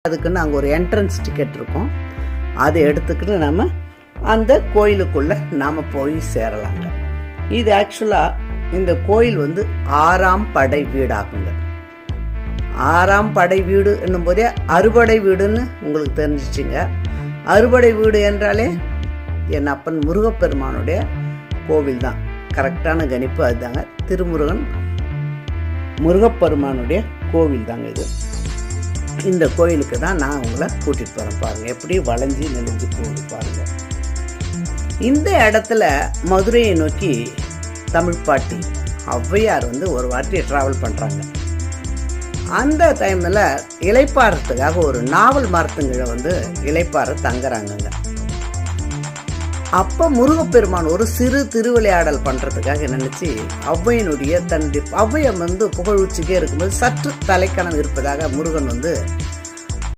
அதுக்குன்னு அங்கே ஒரு என்ட்ரன்ஸ் டிக்கெட் இருக்கும். அதை எடுத்துக்கிட்டு நம்ம அந்த கோயிலுக்குள்ளே நாம் போய் சேரலாங்க. இது ஆக்சுவலாக இந்த கோயில் வந்து 6ஆம் படை வீடாகுங்க. 6ஆம் படை வீடு என்னும் போதே அறுபடை வீடுன்னு உங்களுக்கு தெரிஞ்சிச்சிங்க. அறுபடை வீடு என்றாலே என் அப்பன் முருகப்பெருமானுடைய கோவில் தான். கரெக்டான கணிப்பு அதுதாங்க. திருமுருகன் முருகப்பெருமானுடைய கோவில் தாங்க இது. இந்த கோயிலுக்கு தான் நான் உங்களை கூட்டிகிட்டு போகிறேன். பாருங்கள் எப்படி வளைஞ்சி நெளிஞ்சு போகுது பாருங்கள். இந்த இடத்துல மதுரையை நோக்கி தமிழ் பாட்டி ஔவையார் வந்து ஒரு வாட்டி ட்ராவல் பண்ணுறாங்க. அந்த டைமில் இளைப்பாறத்துக்காக ஒரு நாவல் மரத்துங்களை வந்து இளைப்பாற தங்குறாங்கங்க. அப்போ முருகப்பெருமான் ஒரு சிறு திருவிளையாடல் பண்ணுறதுக்காக நினச்சி ஔவையினுடைய தன்னுடைய ஔவையை வந்து புகழ் உச்சிக்கே இருக்கும்போது சற்று தலைக்கணம் இருப்பதாக முருகன் வந்து